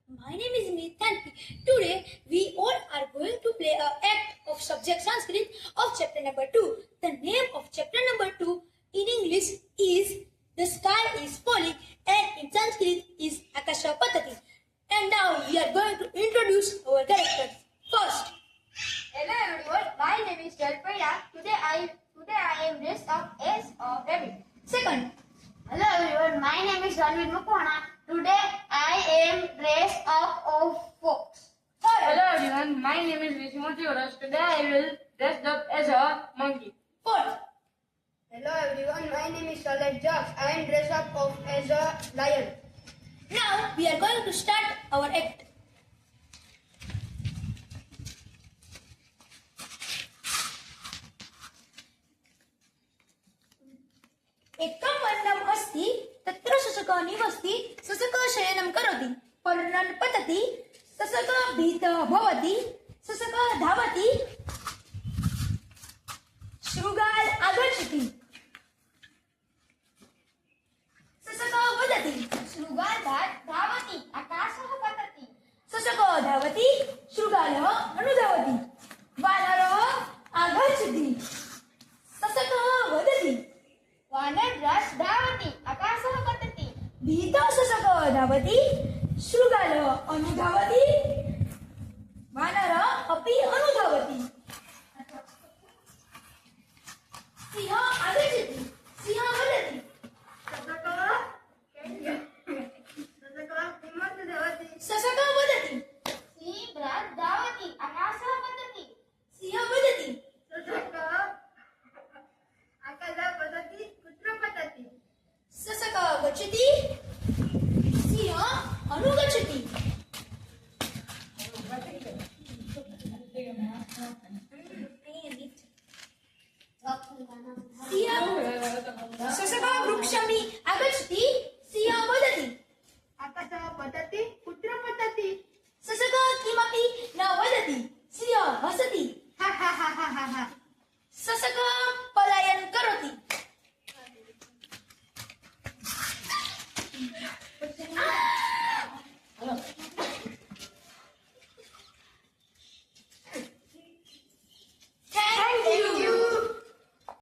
My name is Mithanti. Today we all are going to play a act of subject Sanskrit of chapter number 2. The name of chapter number 2 in English is The Sky is Falling and in Sanskrit is Akasha Patati. And now we are going to introduce our characters. First, Hello everyone, my name is Jalpaya. Today I am dressed up as a rabbit. second, Hello everyone, my name is Ranvir Mukwana. Today I am dressed up of fox. Hello everyone, my name is Vishmoti Oras. Today I will dress up as a monkey. fourth, Hello everyone, my name is Salat Jobs. I am dressed up as a lion. now we are going to start our act. एकं वर्णम् अस्ति तत्र शशकः निवसति शशकः शयनं करोति पर्णन् पतति शशकः भीतः भवति शशकः धावति शृगाल आगच्छति शशकः वदति शृगाल धावति आकाशः पतति. शशकः धावति शृगालः अनुधावति वानरः आगच्छति शशकः वदति वानरः धावति आकाशः पतति. भीतः शशकः धावति शृगालः अनुधावति वानरः अपि अनुधावति सिंहः आगच्छति सिंहः वदति शशकः वदति सिंहः धावति आकाशः पतति. सिंहः वदति शशकः गच्छति सिंहः अनुगच्छति शशकः वृक्षम्